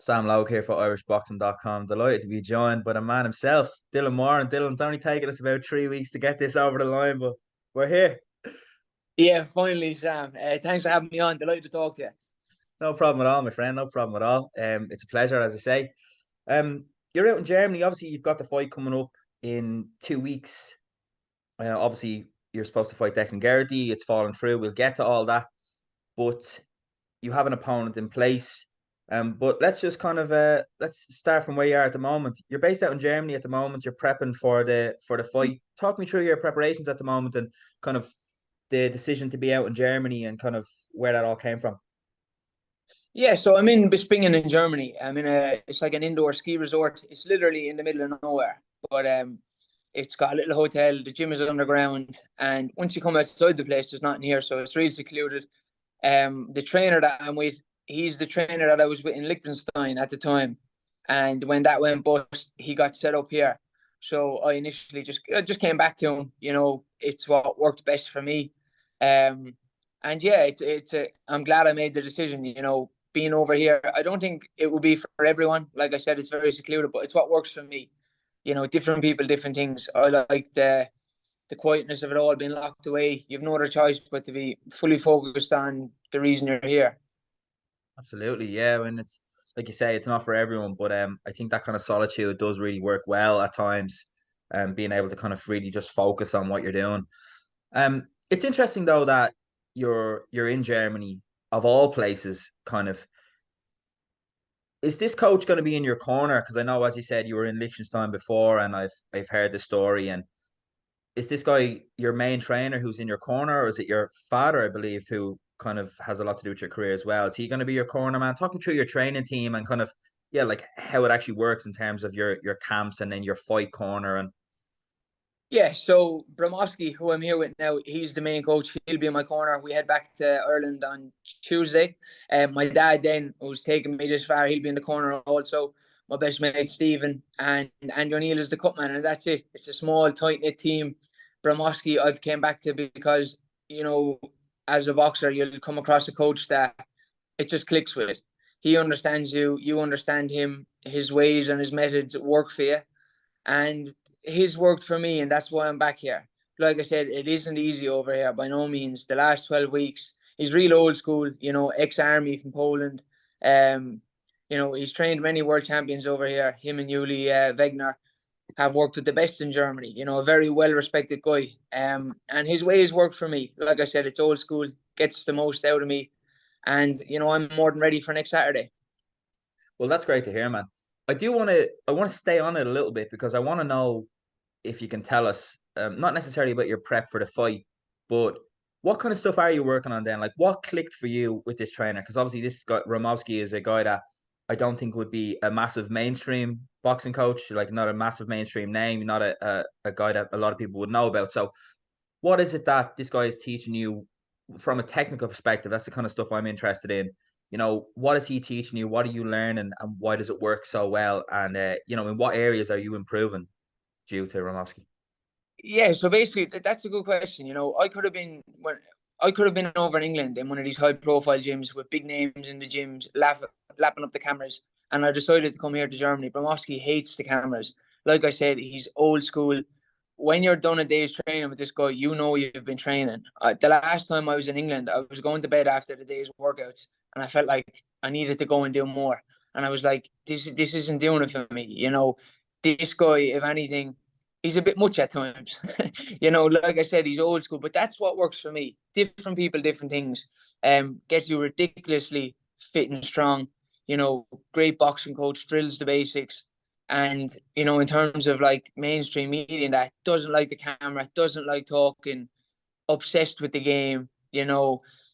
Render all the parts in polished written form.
Sam Logue here for IrishBoxing.com. Delighted to be joined by the man himself, Dylan Moran. Dylan's only taken us about 3 weeks to get this over the line, but we're here. Yeah, finally, Sam. Thanks for having me on. Delighted to talk to you. No problem at all, my friend. No problem at all. It's a pleasure, as I say. You're out in Germany. Obviously, you've got the fight coming up in 2 weeks. Obviously, you're supposed to fight Declan Geraghty. It's fallen through. We'll get to all that, but you have an opponent in place. But let's just kind of let's start from where you are at the moment. You're based out in Germany at the moment. You're prepping for the fight. Talk me through your preparations at the moment and kind of the decision to be out in Germany and kind of where that all came from. Yeah, so I'm in Bispingen in Germany. It's like an indoor ski resort. It's literally in the middle of nowhere, but it's got a little hotel. The gym is underground, and once you come outside the place, there's nothing here, so it's really secluded. The trainer that I'm with, he's the trainer that I was with in Liechtenstein at the time, and when that went bust, he got set up here. So I initially just came back to him. It's what worked best for me. And yeah, I'm glad I made the decision. Being over here, I don't think it will be for everyone. Like I said, it's very secluded, but it's what works for me. Different people, different things. I like the quietness of it all being locked away. You've no other choice but to be fully focused on the reason you're here. Absolutely, yeah. When it's like you say, it's not for everyone, but I think that kind of solitude does really work well at times. Being able to kind of really just focus on what you're doing. It's interesting though that you're in Germany of all places, kind of. Is this coach going to be in your corner? Because I know, as you said, you were in Liechtenstein before, and I've heard the story. And is this guy your main trainer who's in your corner, or is it your father, I believe, who kind of has a lot to do with your career as well? Is he going to be your corner man? Talk me through your training team and kind of yeah, like how it actually works in terms of your camps and then your fight corner and Yeah, so Bromovsky, who I'm here with now, he's the main coach. He'll be in my corner. We head back to Ireland on Tuesday. My dad then, who's taken me this far, he'll be in the corner also. My best mate, Stephen, and Andy O'Neill is the cut man, and that's it. It's a small, tight-knit team. Bromovsky, I've came back to because, as a boxer, you'll come across a coach that it just clicks with. He understands you, you understand him, his ways and his methods work for you. And his worked for me, and that's why I'm back here. Like I said, it isn't easy over here by no means. The last 12 weeks, he's real old school, ex-army from Poland. Um, he's trained many world champions over here. Him and Yuli Wegner have worked with the best in Germany. A very well-respected guy. And his ways work for me. Like I said, it's old school, gets the most out of me. And, I'm more than ready for next Saturday. well, that's great to hear, man. I want to stay on it a little bit because I want to know if you can tell us, not necessarily about your prep for the fight, but what kind of stuff are you working on then? Like, what clicked for you with this trainer? Because obviously, this guy Ramovsky is a guy that I don't think would be a massive mainstream boxing coach, like not a massive mainstream name, not a guy that a lot of people would know about. So, what is it that this guy is teaching you from a technical perspective? That's the kind of stuff I'm interested in. What is he teaching you? What are you learning, and why does it work so well? And in what areas are you improving due to Ramovsky? Yeah, so basically, that's a good question. I could have been over in England in one of these high-profile gyms with big names in the gyms, lapping up the cameras, and I decided to come here to Germany. Bromovsky hates the cameras. Like I said, he's old school. When you're done a day's training with this guy, you know you've been training. The last time I was in England, I was going to bed after the day's workouts, and I felt like I needed to go and do more. And I was like, this isn't doing it for me. This guy, if anything, he's a bit much at times. Like I said, he's old school, but that's what works for me. Different people, different things. Gets you ridiculously fit and strong. Great boxing coach, drills the basics. And, in terms of like mainstream media that doesn't like the camera, doesn't like talking, obsessed with the game,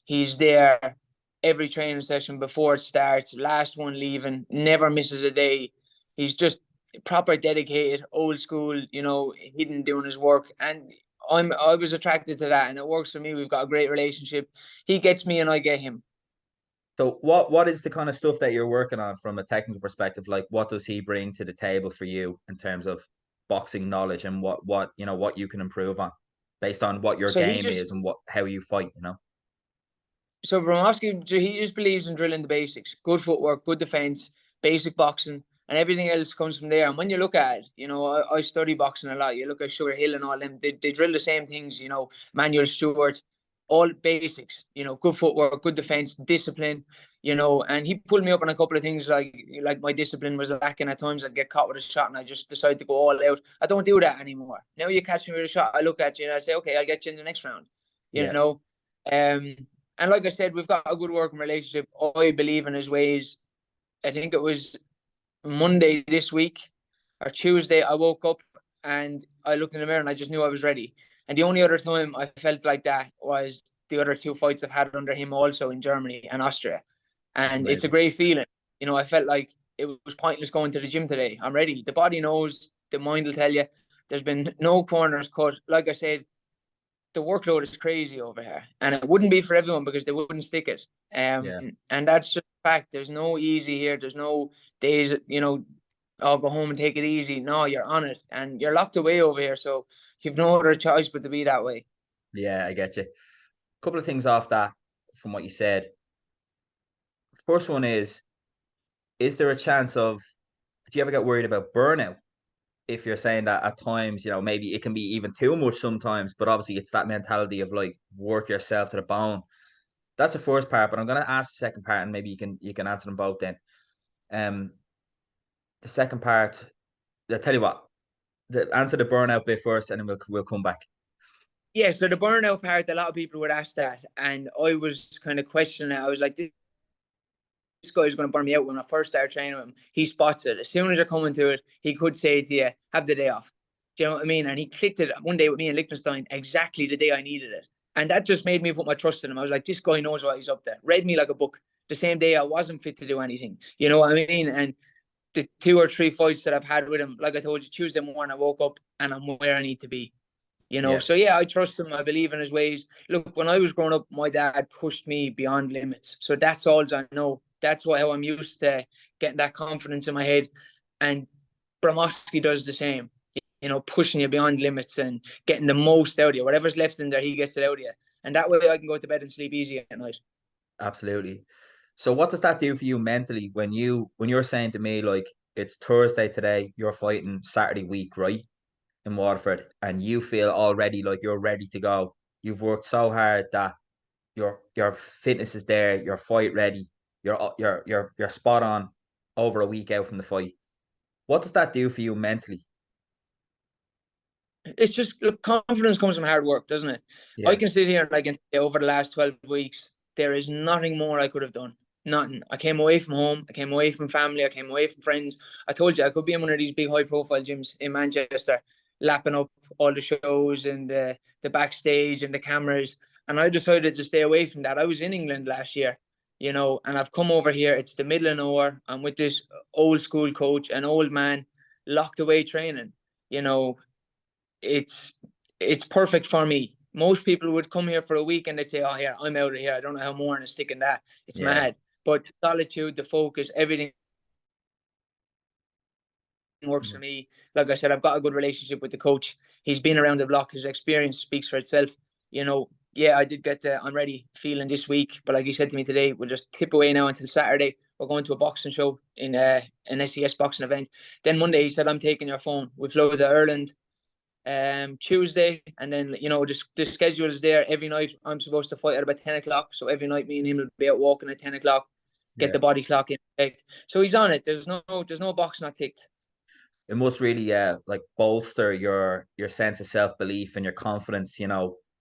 he's there every training session before it starts, last one leaving, never misses a day. He's just proper dedicated, old school, hidden doing his work. And I was attracted to that, and it works for me. We've got a great relationship. He gets me and I get him. So what is the kind of stuff that you're working on from a technical perspective? Like what does he bring to the table for you in terms of boxing knowledge and what you can improve on based on what your So he game just is and how you fight, so Bromovsky, he just believes in drilling the basics. Good footwork, good defense, basic boxing, and everything else comes from there. And when you look at it, I study boxing a lot. You look at Sugar Hill and all them, they drill the same things, Manuel Stewart, all basics, good footwork, good defense, discipline, and he pulled me up on a couple of things like my discipline was lacking at times. I'd get caught with a shot and I just decided to go all out. I don't do that anymore. Now you catch me with a shot, I look at you and I say, okay, I'll get you in the next round, you Yeah, know. And like I said, we've got a good working relationship. I believe in his ways. I think it was Monday this week or Tuesday, I woke up and I looked in the mirror and I just knew I was ready. And the only other time I felt like that was the other two fights I've had under him also in Germany and Austria. And it's a amazing. great feeling. I felt like it was pointless going to the gym today. I'm ready. The body knows, the mind will tell you. There's been no corners cut. Like I said, the workload is crazy over here, and it wouldn't be for everyone because they wouldn't stick it. Yeah, And that's just a fact. There's no easy here. There's no days, I'll go home and take it easy. No, you're on it, and you're locked away over here. So you've no other choice but to be that way. yeah, I get you. Couple of things off that from what you said. First one is there a chance of, do you ever get worried about burnout? If you're saying that at times, maybe it can be even too much sometimes, but obviously it's that mentality of like work yourself to the bone. That's the first part, but I'm gonna ask the second part and maybe you can answer them both then. Um the second part, I'll tell you what, answer the burnout bit first and then we'll come back. Yeah. So the burnout part, a lot of people would ask that, and I was kind of questioning it. I was like, this guy's going to burn me out. When I first started training him, he spots it. As soon as you're coming to it, he could say to you, have the day off. Do you know what I mean? And he clicked it one day with me in Liechtenstein exactly the day I needed it. And that just made me put my trust in him. I was like, this guy knows what he's up to. Read me like a book. The same day I wasn't fit to do anything. You know what I mean? And the 2 or 3 fights that I've had with him, like I told you, Tuesday morning, I woke up and I'm where I need to be. Yeah, So yeah, I trust him. I believe in his ways. Look, when I was growing up, my dad pushed me beyond limits. So that's all I know. That's why how I'm used to getting that confidence in my head. And Bramovsky does the same, pushing you beyond limits and getting the most out of you. Whatever's left in there, he gets it out of you. And that way I can go to bed and sleep easy at night. absolutely. So what does that do for you mentally when you're saying to me like it's Thursday today, you're fighting Saturday week, right? In Waterford, and you feel already like you're ready to go. You've worked so hard that your fitness is there, you're fight ready, you're spot on over a week out from the fight. What does that do for you mentally? It's just, look, confidence comes from hard work, doesn't it? I Yeah, can sit here and I can say over the last 12 weeks, there is nothing more I could have done. Nothing. I came away from home. I came away from family. I came away from friends. I told you I could be in one of these big high profile gyms in Manchester, lapping up all the shows and the backstage and the cameras. And I decided to stay away from that. I was in England last year, and I've come over here. It's the middle of nowhere. I'm with this old school coach, an old man, locked away training. You know, it's it's perfect for me. Most people would come here for a week and they'd say, "Oh, here, I'm out of here. I don't know how Moran is sticking that. It's yeah, mad." But the solitude, the focus, everything works for mm, me. Like I said, I've got a good relationship with the coach. He's been around the block. His experience speaks for itself. Yeah, I did get the I'm ready feeling this week. But like he said to me today, we'll just tip away now until Saturday. We're going to a boxing show in an SES boxing event. Then Monday, he said, I'm taking your phone. We flew to Ireland Tuesday, and then the schedule is there. Every night I'm supposed to fight at about 10 o'clock, so every night me and him will be out walking at 10 o'clock, get yeah. the body clock in. So he's on it. There's no box not ticked. It must really like bolster your sense of self-belief and your confidence,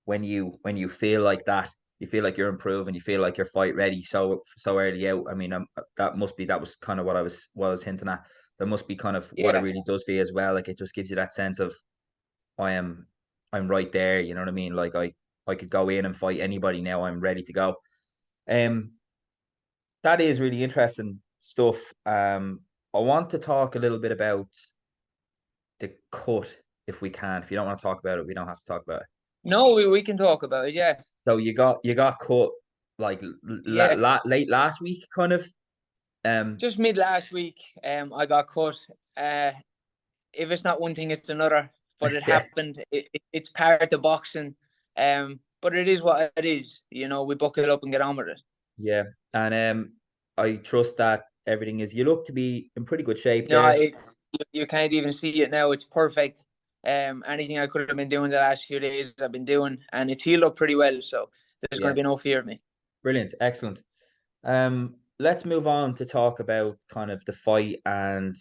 when you feel like that, you feel like you're improving, you feel like you're fight ready so early out. I mean, that was kind of what I was hinting at. That must be kind of what it Yeah, really does for you as well. Like it just gives you that sense of I am I'm right there, you know what I mean? Like I could go in and fight anybody now. I'm ready to go. Um that is really interesting stuff. I want to talk a little bit about the cut if we can. If you don't want to talk about it, we don't have to talk about it. no, we can talk about it. Yeah, So you got cut like yeah. late last week, kind of. Um, Just mid last week, I got cut. Uh, if it's not one thing, it's another. But it yeah, happened. It's part of boxing. But it is what it is. We buckle up and get on with it. yeah, and I trust that everything is. You look to be in pretty good shape No, there. you can't even see it now. It's perfect. Anything I could have been doing the last few days, I've been doing, and it's healed up pretty well. So there's going to Yeah, be no fear of me. brilliant, excellent. Let's move on to talk about kind of the fight and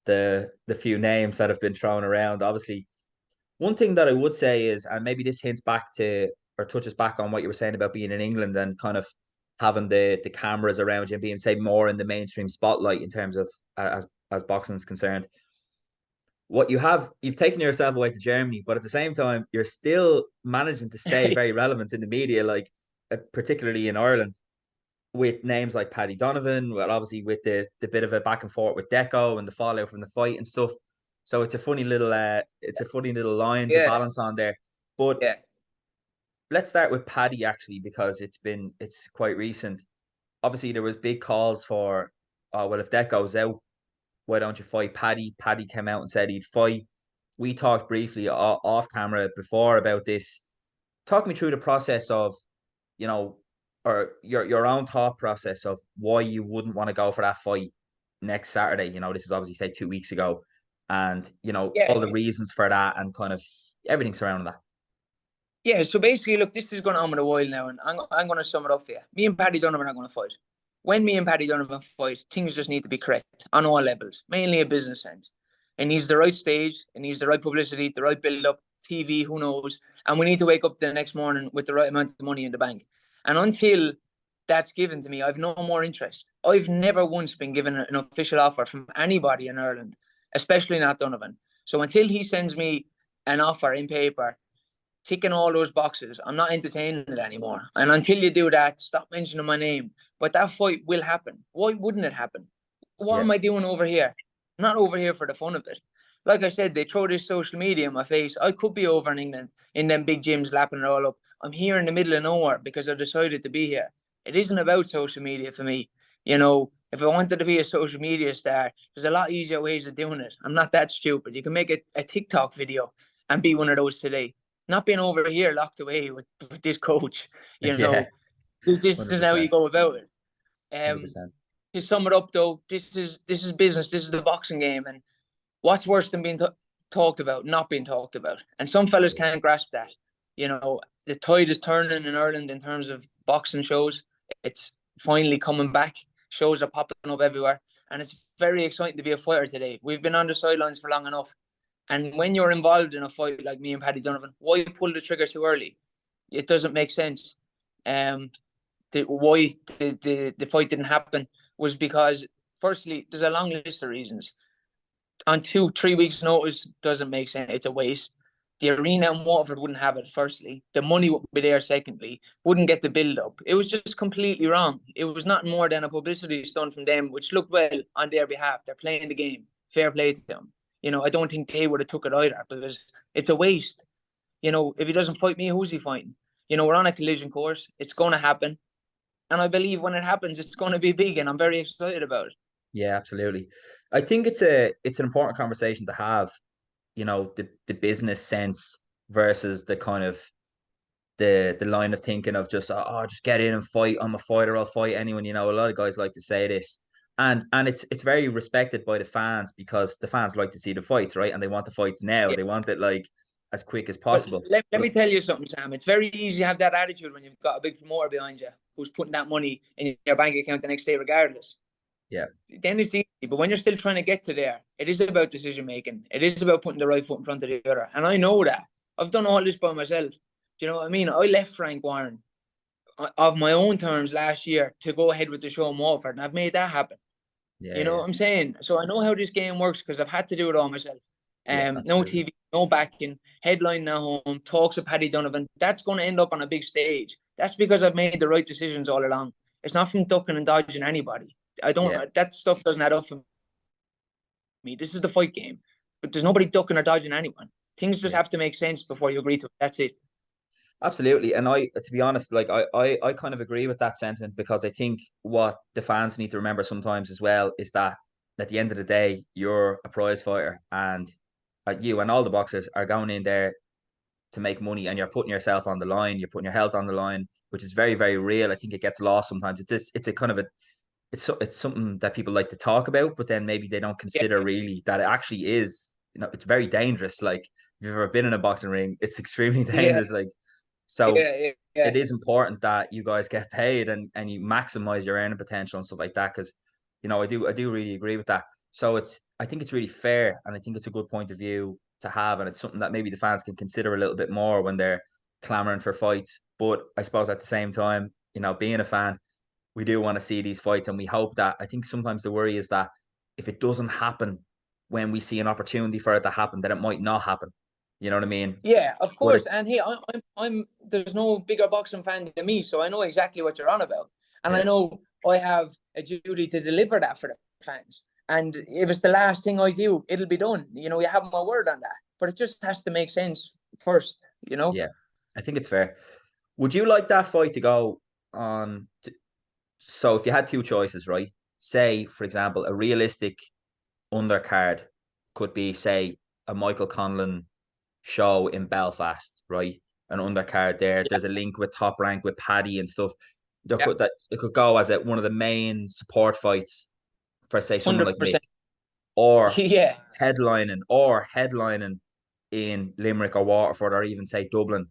the few names that have been thrown around. Obviously, one thing that I would say is, and maybe this hints back to or touches back on what you were saying about being in England and kind of having the cameras around you and being, say, more in the mainstream spotlight in terms of as boxing is concerned. What you've taken yourself away to Germany, but at the same time, you're still managing to stay very relevant in the media, like particularly in Ireland, with names like Paddy Donovan. Well, obviously with the bit of a back and forth with Deco and the fallout from the fight and stuff. So it's a funny little line to Yeah, balance on there. But yeah, let's start with Paddy actually because it's quite recent. Obviously, there was big calls for, oh well, if Deco's out, why don't you fight Paddy? Paddy came out and said he'd fight. We talked briefly off camera before about this. Talk me through the process of, you know, or your own thought process of why you wouldn't want to go for that fight next Saturday. You know, this is obviously say 2 weeks ago, and you know all the yeah. reasons for that and kind of everything surrounding that. Yeah, so basically, look, this is going on in a while now, and I'm going to sum it up for you. Me and Paddy Donovan are going to fight. When me and Paddy Donovan fight, things just need to be correct on all levels, mainly a business sense. It needs the right stage, it needs the right publicity, the right build up, TV, who knows. And we need to wake up the next morning with the right amount of money in the bank. And until that's given to me, I've no more interest. I've never once been given an official offer from anybody in Ireland, especially not Donovan. So until he sends me an offer in paper, ticking all those boxes, I'm not entertaining it anymore. And until you do that, stop mentioning my name. But that fight will happen. Why wouldn't it happen? What Yeah, am I doing over here? I'm not over here for the fun of it. Like I said, they throw this social media in my face. I could be over in England in them big gyms lapping it all up. I'm here in the middle of nowhere because I've decided to be here. It isn't about social media for me. You know, if I wanted to be a social media star, there's a lot easier ways of doing it. I'm not that stupid. You can make a TikTok video and be one of those today, not being over here locked away with this coach. You yeah, know, this is how you 100%, go about it. 100%. To sum it up, though, this is business. This is the boxing game, and what's worse than being talked about, not being talked about. And some fellas can't grasp that. You know, the tide is turning in Ireland in terms of boxing shows. It's finally coming back. Shows are popping up everywhere, and it's very exciting to be a fighter today. We've been on the sidelines for long enough. And when you're involved in a fight like me and Paddy Donovan, why pull the trigger too early? It doesn't make sense. Um, why the fight didn't happen was because, firstly, there's a long list of reasons. On 2-3 weeks' notice doesn't make sense. It's a waste. The arena in Waterford wouldn't have it, firstly. The money wouldn't be there, secondly. Wouldn't get the build up. It was just completely wrong. It was not more than a publicity stunt from them, which looked well on their behalf. They're playing the game. Fair play to them. You know, I don't think they would have took it either because it's a waste. You know, if he doesn't fight me, who's he fighting? You know, we're on a collision course. It's going to happen. And I believe when it happens, it's going to be big. And I'm very excited about it. Yeah, absolutely. I think it's an important conversation to have. You know, the business sense versus the kind of the line of thinking of just, oh, just get in and fight. I'm a fighter. I'll fight anyone. You know, a lot of guys like to say this, and it's very respected by the fans because the fans like to see the fights, right? And they want the fights now. Yeah. They want it like as quick as Well, possible. let But me tell you something, Sam. It's very easy to have that attitude when you've got a big promoter behind you who's putting that money in your bank account the next day, regardless. yeah, Then it's easy. But when you're still trying to get to there, it is about decision making. It is about putting the right foot in front of the other. And I know that. I've done all this by myself. Do you know what I mean? I left Frank Warren of my own terms last year to go ahead with the show in Walford, and I've made that happen. yeah, You know yeah, what I'm saying? So I know how this game works because I've had to do it all myself. yeah, No absolutely. TV, no backing, headline at home, talks of Paddy Donovan. That's going to end up on a big stage. That's because I've made the right decisions all along. It's not from ducking and dodging anybody. I Yeah, don't. That stuff doesn't add up for me. This is the fight game, but there's nobody ducking or dodging anyone. Things just yeah. have to make sense before you agree to it. That's it. Absolutely. And to be honest, like I kind of agree with that sentiment because I think what the fans need to remember sometimes as well is that at the end of the day, you're a prize fighter and you and all the boxers are going in there to make money and you're putting yourself on the line, you're putting your health on the line, which is very, very real. I think it gets lost sometimes. It's a kind of it's something that people like to talk about, but then maybe they don't Yeah, consider really that it actually is, it's very dangerous. Like if you've ever been in a boxing ring, it's extremely yeah, dangerous. Like so yeah, it yeah, is important that you guys get paid and you maximize your earning potential and stuff like that. Because I do really agree with that. So I think it's really fair, and I think it's a good point of view to have, and it's something that maybe the fans can consider a little bit more when they're clamoring for fights. But I suppose at the same time, being a fan, we do want to see these fights, and we hope that. I think sometimes the worry is that if it doesn't happen when we see an opportunity for it to happen, then it might not happen. You know what I mean? yeah. Of But course. it's And hey, I'm. There's no bigger boxing fan than me, so I know exactly what you're on about, and I yeah, know I have a duty to deliver that for the fans. And if it's the last thing I do, it'll be done. You have my word on that. But it just has to make sense first. yeah. I think it's fair. Would you like that fight to go on? So if you had two choices, right? Say, for example, a realistic undercard could be, say, a Michael Conlon show in Belfast, right? An undercard there. Yeah, There's a link with Top Rank with Paddy and stuff. There yeah, could that it could go as one of the main support fights for, say, someone like Mick, 100%. or Yeah. headlining in Limerick or Waterford, or even say Dublin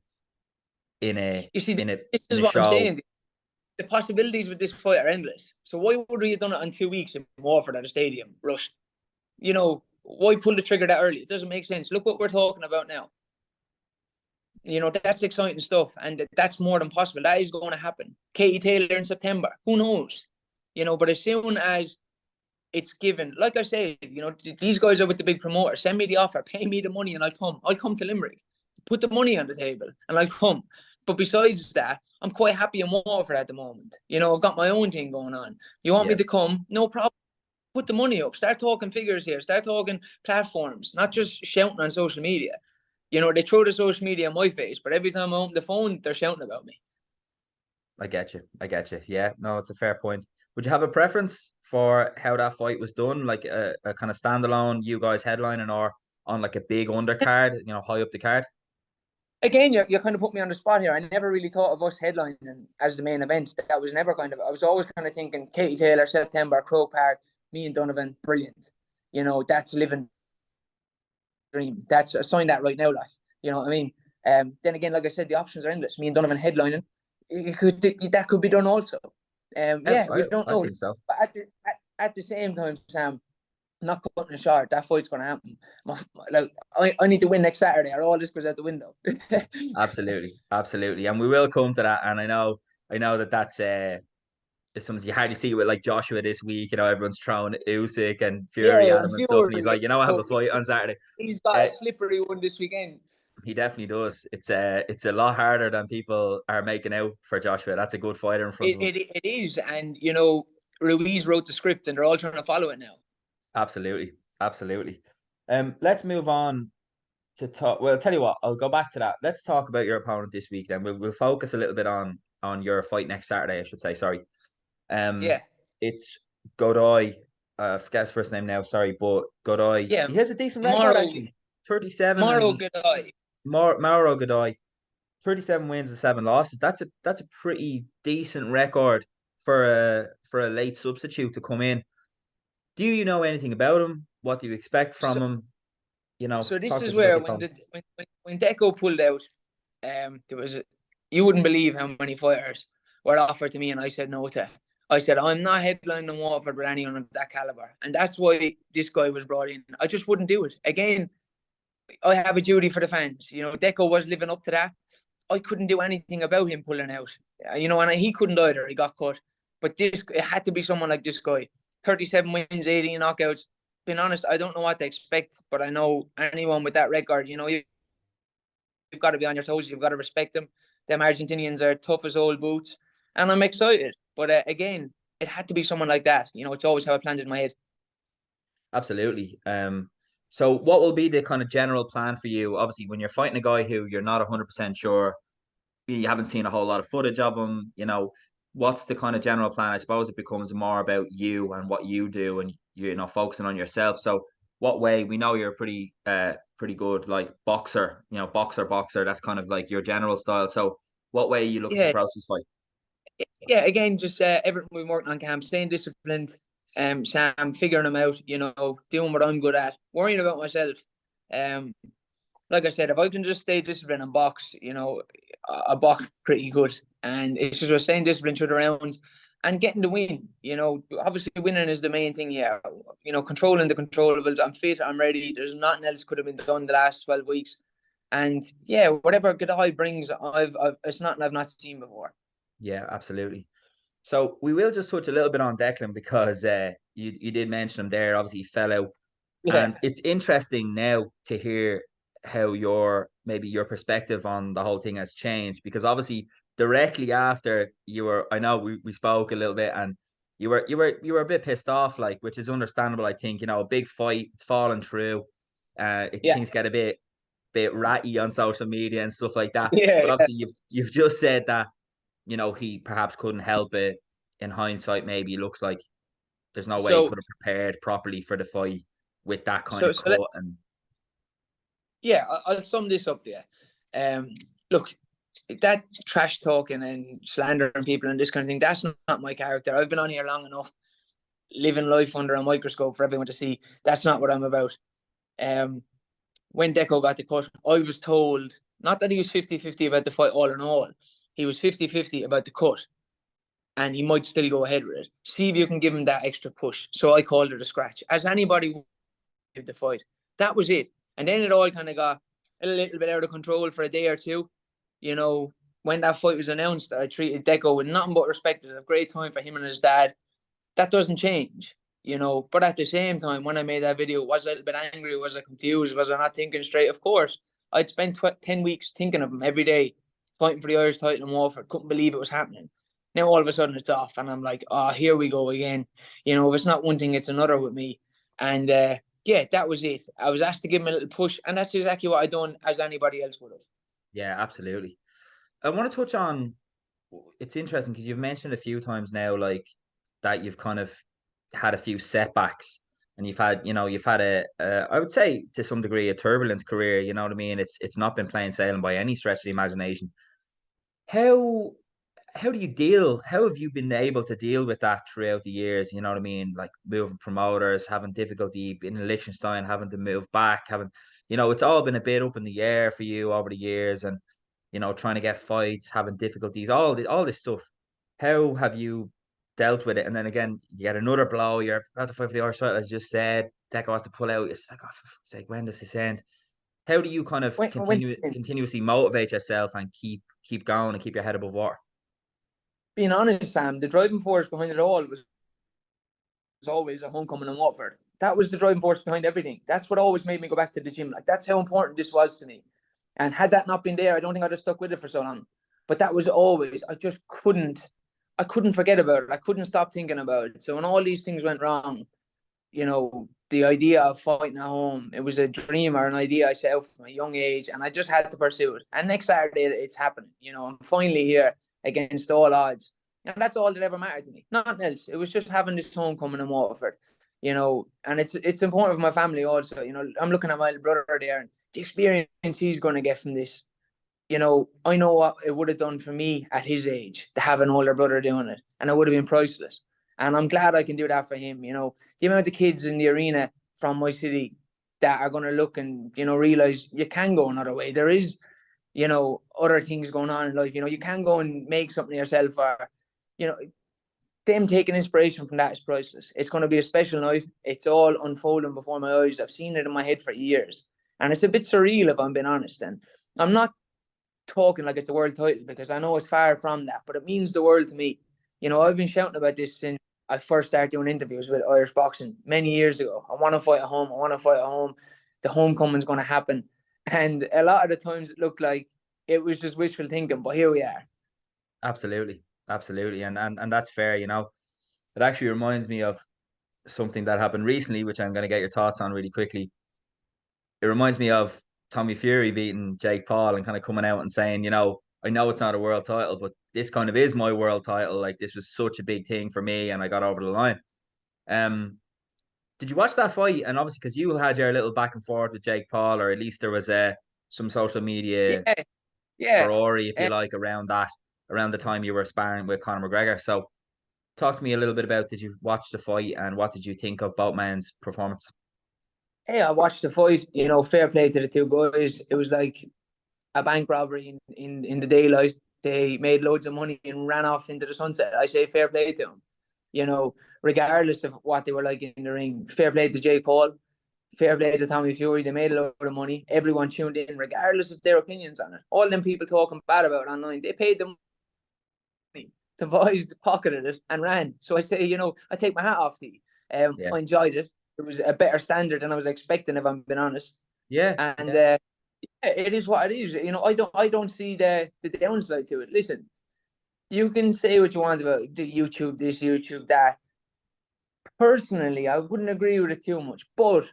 in a You see, in a this in is a what I'm show. saying. The possibilities with this fight are endless. So why would we have done it in 2 weeks in Waterford at a stadium, rushed? Why pull the trigger that early? It doesn't make sense. Look what we're talking about now. That's exciting stuff, and that's more than possible. That is going to happen. Katie Taylor in September. Who knows? But as soon as it's given, like I said, these guys are with the big promoter. Send me the offer, pay me the money, and I'll come. I'll come to Limerick. Put the money on the table, and I'll come. But besides that, I'm quite happy in Waterford at the moment. I've got my own thing going on. You want me Yeah, to come? No problem. Put the money up. Start talking figures here. Start talking platforms, not just shouting on social media. They throw the social media in my face, but every time I open the phone, they're shouting about me. I get you. I get you. Yeah, no, it's a fair point. Would you have a preference for how that fight was done, like a kind of standalone, you guys headlining, or on like a big undercard, high up the card? Again, you kind of put me on the spot here. I never really thought of us headlining as the main event. That was never I was always kind of thinking Katie Taylor, September, Croke Park, me and Donovan, brilliant. That's a living dream. That's a sign that right now, like, you know what I mean? Then again, like I said, the options are endless. Me and Donovan headlining, that could be done also. Yeah, Yeah, we I, don't I know. think so. But at the same time, Sam, not cutting it short. That fight's going to happen. I need to win next Saturday, or all this goes out the window. Absolutely, absolutely, and we will come to that. And I know that that's it's something you hardly see with like Joshua this week. Everyone's throwing Usyk and Fury Yeah, at and him and stuff, and he's Fury. like, I have a fight on Saturday. He's got Uh, a slippery one this weekend. he definitely does. It's a lot harder than people are making out for Joshua. That's a good fighter in front It, of him. it, it is, and Ruiz wrote the script, and they're all trying to follow it now. Absolutely, absolutely. Let's move on to talk. Well, I'll tell you what, I'll go back to that. Let's talk about your opponent this week. Then we'll focus a little bit on your fight next Saturday, I should say. Sorry. Um, Yeah, it's Godoy. I forget his first name now. Sorry, but Godoy. yeah. He has a decent record Morrow, actually. 37 Morrow, and good eye. Mauro Godoy. 37 wins and 7 losses. That's a pretty decent record for a late substitute to come in. Do you know anything about him? What do you expect So, from him? so this Talk to is us about where the when opponent. the when Deco pulled out, there was you wouldn't believe how many fighters were offered to me, and I said no to. I said I'm not headlining Waterford with anyone of that caliber, and that's why this guy was brought in. I just wouldn't do it again. I have a duty for the fans. Deco was living up to that. I couldn't do anything about him pulling out. And he couldn't either. He got cut. But it had to be someone like this guy. 37 wins, 18 knockouts. Being honest, I don't know what to expect, but I know anyone with that record, you've got to be on your toes. You've got to respect them. Them Argentinians are tough as old boots. And I'm excited. But again, it had to be someone like that. It's always how I planned it in my head. Absolutely. So what will be the kind of general plan for you? Obviously, when you're fighting a guy who you're not 100% sure, you haven't seen a whole lot of footage of him, what's the kind of general plan? I suppose it becomes more about you and what you do, and focusing on yourself. So what way, we know you're a pretty good like boxer, boxer, that's kind of like your general style. So what way are you looking to Yeah, approach this fight? yeah, again, just everything we've worked on camp, staying disciplined, Sam, figuring them out, doing what I'm good at, worrying about myself. Um, like I said, if I can just stay disciplined and box, I box pretty good. And it's just about staying disciplined through the rounds and getting the win. Obviously winning is the main thing here. Controlling the controllables. I'm fit, I'm ready. There's nothing else could have been done the last 12 weeks. And yeah, whatever Gadai brings, it's nothing I've not seen before. Yeah, absolutely. So we will just touch a little bit on Declan because you did mention him there. Obviously, he fell out, Yeah. and it's interesting now to hear how maybe your perspective on the whole thing has changed because obviously directly after you were, I know we spoke a little bit, and you were a bit pissed off, like, which is understandable. I think a big fight, it's fallen through. Yeah. Things get a bit ratty on social media and stuff like that. Yeah. But Yeah. obviously, you've just said that he perhaps couldn't help it. In hindsight, maybe it looks like there's no way he So, could have prepared properly for the fight with that kind so, of so let, cut. And yeah, I'll sum this up there. Look, that trash talking and slandering people and this kind of thing, that's not my character. I've been on here long enough, living life under a microscope for everyone to see. That's not what I'm about. Um, when Deco got the cut, I was told not that he was 50-50 about the fight all in all. He was 50-50 about the cut, and he might still go ahead with it. See if you can give him that extra push. So I called it a scratch. As anybody would the fight. That was it. And then it all kind of got a little bit out of control for a day or two. When that fight was announced, I treated Deco with nothing but respect. It was a great time for him and his dad. That doesn't change. But at the same time, when I made that video, was I a little bit angry? Was I confused? Was I not thinking straight? Of course. I'd spent 10 weeks thinking of him every day, fighting for the Irish title in Waterford. Couldn't believe it was happening. Now all of a sudden it's off, and I'm like, oh, here we go again. If it's not one thing, it's another with me. And yeah, that was it. I was asked to give him a little push, and that's exactly what I done as anybody else would have. yeah, absolutely. I want to touch on. It's interesting because you've mentioned a few times now, like that you've kind of had a few setbacks, and you've had I would say to some degree a turbulent career. You know what I mean? It's not been plain sailing by any stretch of the imagination. How how do you deal? How have you been able to deal with that throughout the years? You know what I mean? Like moving promoters, having difficulty in Liechtenstein, having to move back, it's all been a bit up in the air for you over the years, and trying to get fights, having difficulties, all this stuff. How have you dealt with it? And then again, you get another blow. You're about to fight for the Irish title, as you just said. Deco has to pull out. It's like, oh, for fuck's sake, when does this end? How do you kind of When continuously motivate yourself and keep going and keep your head above water? being honest, Sam, the driving force behind it all was always a homecoming in Watford. That was the driving force behind everything. That's what always made me go back to the gym. Like, that's how important this was to me. And had that not been there, I don't think I'd have stuck with it for so long. But that was always, I couldn't forget about it. I couldn't stop thinking about it. So when all these things went wrong, the idea of fighting at home, it was a dream or an idea I set out from a young age, and I just had to pursue it. And next Saturday, it's happening. I'm finally here against all odds. And that's all that ever mattered to me. Nothing else. It was just having this homecoming in Waterford, and it's important for my family also. I'm looking at my little brother there and the experience he's going to get from this. I know what it would have done for me at his age to have an older brother doing it, and it would have been priceless. And I'm glad I can do that for him. The amount of kids in the arena from my city that are going to look and, realize you can go another way. There is, other things going on in life. You can go and make something yourself, or, you know, them taking inspiration from that is priceless. It's going to be a special night. It's all unfolding before my eyes. I've seen it in my head for years. And it's a bit surreal, if I'm being honest. And I'm not talking like it's a world title, because I know it's far from that, but it means the world to me. I've been shouting about this since I first started doing interviews with Irish boxing many years ago. I want to fight at home. I want to fight at home. The homecoming's going to happen. And a lot of the times it looked like it was just wishful thinking, but here we are. Absolutely, absolutely, and that's fair. It actually reminds me of something that happened recently, which I'm going to get your thoughts on really quickly. It reminds me of Tommy Fury beating Jake Paul and kind of coming out and saying, I know it's not a world title, but this kind of is my world title. Like, this was such a big thing for me, and I got over the line. Um, did you watch that fight? And obviously, because you had your little back and forth with Jake Paul, or at least there was some social media Yeah, yeah. furore, if you like, around the time you were sparring with Conor McGregor. So talk to me a little bit about, did you watch the fight and what did you think of both men's performance? Hey, I watched the fight. Fair play to the two boys. It was like a bank robbery in the daylight. They made loads of money and ran off into the sunset. I say fair play to them. Regardless of what they were like in the ring. Fair play to Jake Paul. Fair play to Tommy Fury. They made a load of money. Everyone tuned in, regardless of their opinions on it. All them people talking bad about it online, they paid them money. The boys pocketed it and ran. So I say, I take my hat off to you. Yeah. I enjoyed it. It was a better standard than I was expecting, if I'm being honest. Yeah. And Yeah. it is what it is. I don't see the downside to it. Listen, you can say what you want about the YouTube this, YouTube that. Personally, I wouldn't agree with it too much, but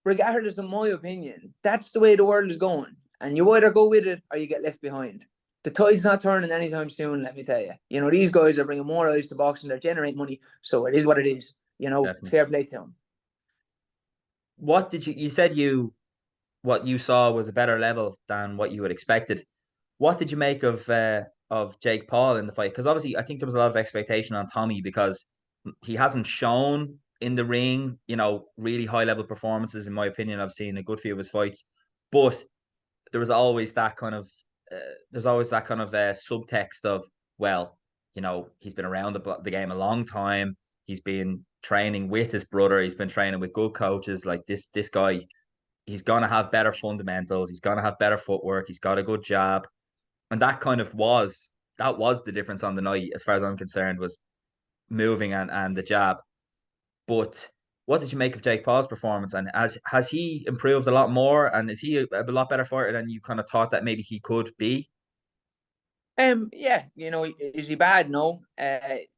regardless of my opinion, that's the way the world is going, and you either go with it or you get left behind. The tide's not turning anytime soon. Let me tell you. These guys are bringing more eyes to boxing. They're generating money, so it is what it is. Definitely. Fair play to them. What did you said what you saw was a better level than what you had expected. What did you make of Jake Paul in the fight? Because obviously, I think there was a lot of expectation on Tommy because he hasn't shown in the ring, really high level performances. In my opinion, I've seen a good few of his fights, but there was always that kind of uh, there's always that kind of subtext of, well, he's been around the game a long time. He's been training with his brother. He's been training with good coaches. Like this guy, he's gonna have better fundamentals. He's gonna have better footwork. He's got a good jab, and that was the difference on the night, as far as I'm concerned, was moving and the jab. But what did you make of Jake Paul's performance? And has he improved a lot more? And is he a lot better fighter than you kind of thought that maybe he could be? Yeah, is he bad? No.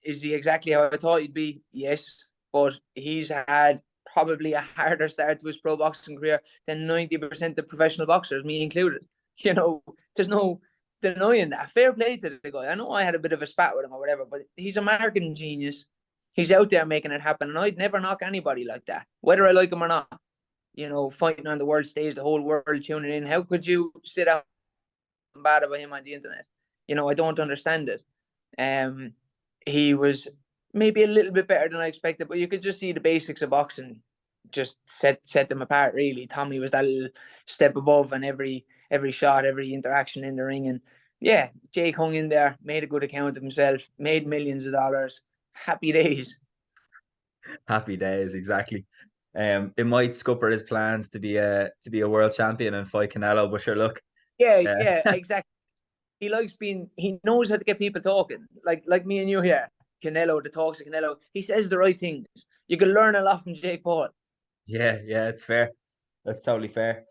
Is he exactly how I thought he'd be? Yes. But he's had probably a harder start to his pro boxing career than 90% of professional boxers, me included. There's no denying that. Fair play to the guy. I know I had a bit of a spat with him or whatever, but he's a marketing genius. He's out there making it happen, and I'd never knock anybody like that, whether I like him or not. Fighting on the world stage, the whole world tuning in. How could you sit out bad about him on the internet? I don't understand it. Um, he was maybe a little bit better than I expected, but you could just see the basics of boxing just set them apart. Really, Tommy was that little step above, and every shot, every interaction in the ring, and yeah, Jake hung in there, made a good account of himself, made millions of dollars. Happy days. Happy days, exactly. It might scupper his plans to be a world champion and fight Canelo, but sure, look, Yeah, uh, yeah, exactly. He knows how to get people talking. Like me and you here. Canelo, the talks of Canelo. He says the right things. You can learn a lot from Jake Paul. yeah, yeah, it's fair. That's totally fair.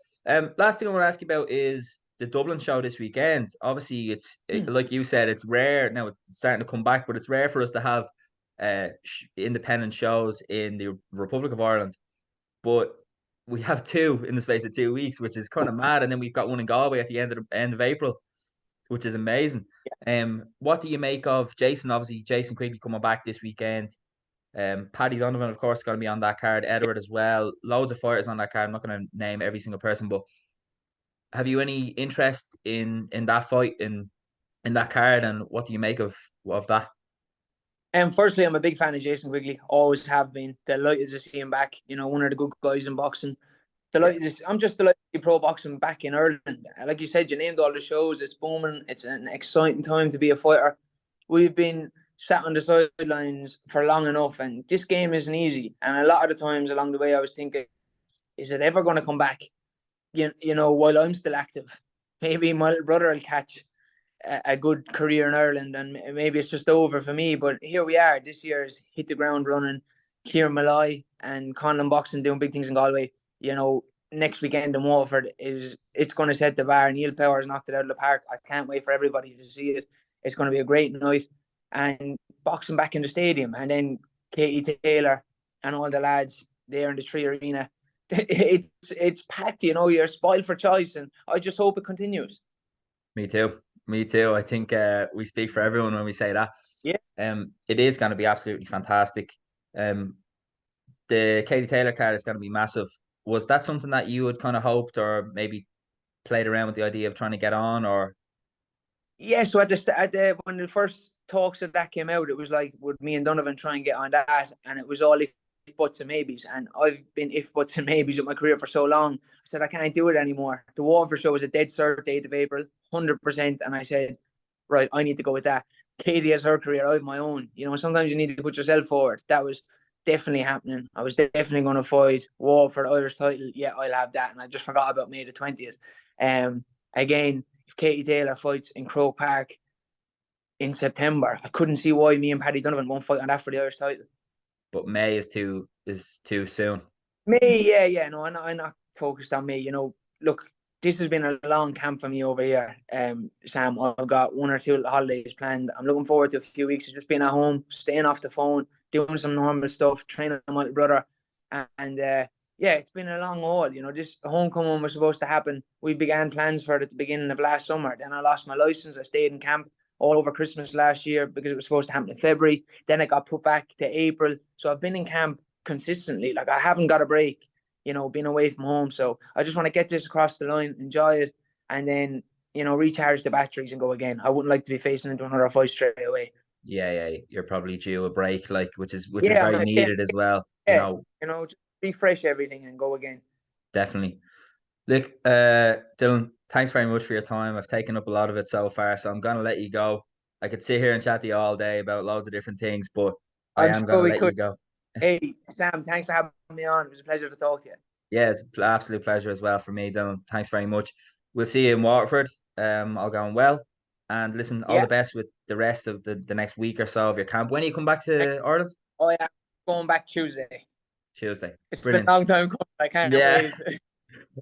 Last thing I want to ask you about is the Dublin show this weekend. Obviously, like you said, it's rare now. It's starting to come back, but it's rare for us to have independent shows in the Republic of Ireland. But we have two in the space of 2 weeks, which is kind of mad. And then we've got one in Galway at the end of April, which is amazing. What do you make of Jason? Obviously, Jason Quigley coming back this weekend. Paddy Donovan, of course, going to be on that card. Edward as well. Loads of fighters on that card. I'm not going to name every single person, but have you any interest in that fight in that card, and what do you make of that? Firstly, I'm a big fan of Jason Quigley. Always have been. Delighted to see him back. One of the good guys in boxing. Yeah, I'm just delighted to see pro boxing back in Ireland. Like you said, you named all the shows. It's booming. It's an exciting time to be a fighter. We've been sat on the sidelines for long enough, and this game isn't easy. And a lot of the times along the way, I was thinking, is it ever going to come back? While I'm still active, maybe my little brother will catch a good career in Ireland, and maybe it's just over for me. But here we are. This year's hit the ground running. Kieran Malloy and Conlon Boxing doing big things in Galway. Next weekend in Waterford it's going to set the bar. Neil Powers knocked it out of the park. I can't wait for everybody to see it. It's going to be a great night, and boxing back in the stadium, and then Katie Taylor and all the lads there in the Tree Arena. It's packed. You're spoiled for choice, and I just hope it continues. me too. Me too. I think we speak for everyone when we say that. Yeah. It is going to be absolutely fantastic. Um, the Katie Taylor card is going to be massive. Was that something that you had kind of hoped, or maybe played around with the idea of trying to get on, or? Yeah, so at the when the first talks of that came out, it was like, would me and Donovan try and get on that? And it was all if buts and maybes. And I've been if buts and maybes with my career for so long. I said I can't do it anymore. The Waterford show was a dead cert, 8th of April, 100%. And I said, right, I need to go with that. Katie has her career, I have my own. You know, sometimes you need to put yourself forward. That was definitely happening. I was definitely going to fight Waterford Irish title. Yeah, I'll have that. And I just forgot about May the 20th. Again, if Katie Taylor fights in Croke Park in September, I couldn't see why me and Paddy Donovan won't fight on that for the Irish title. But May is too soon. Me, yeah, yeah. No, I'm not focused on me. You know, look, this has been a long camp for me over here. Sam, I've got 1 or 2 holidays planned. I'm looking forward to a few weeks of just being at home, staying off the phone, doing some normal stuff, training my little brother, and yeah, it's been a long haul. You know, this homecoming was supposed to happen. We began plans for it at the beginning of last summer. Then I lost my license. I stayed in camp all over Christmas last year because it was supposed to happen in February. Then it got put back to April. So I've been in camp consistently. Like I haven't got a break, you know, being away from home. So I just want to get this across the line, enjoy it, and then, you know, recharge the batteries and go again. I wouldn't like to be facing into another fight straight away. Yeah, yeah, you're probably due a break, like which is Yeah, very I'm like, needed as well. You yeah, know, you know, just refresh everything and go again. definitely. Look, Dylan, thanks very much for your time. I've taken up a lot of it so far, so I'm gonna let you go. I could sit here and chat to you all day about loads of different things, but I I'm am sure gonna we let could. you go. Hey, Sam, thanks for having me on. It was a pleasure to talk to you. Yeah, it's an absolute pleasure as well for me, Dylan. Thanks very much. We'll see you in Waterford. All going well. And listen, all the Yeah. best with the rest of the next week or so of your camp. When do you come back to Ireland? Oh, yeah. Going back Tuesday. Tuesday. It's been a Brilliant. long time coming. I can't Yeah, wait.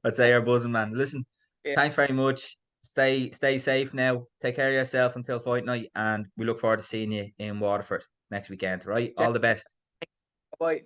I'd say you're buzzing, man. Listen, Yeah. thanks very much. Stay safe now. Take care of yourself until fight night, and we look forward to seeing you in Waterford next weekend. Right, all the best. Bye.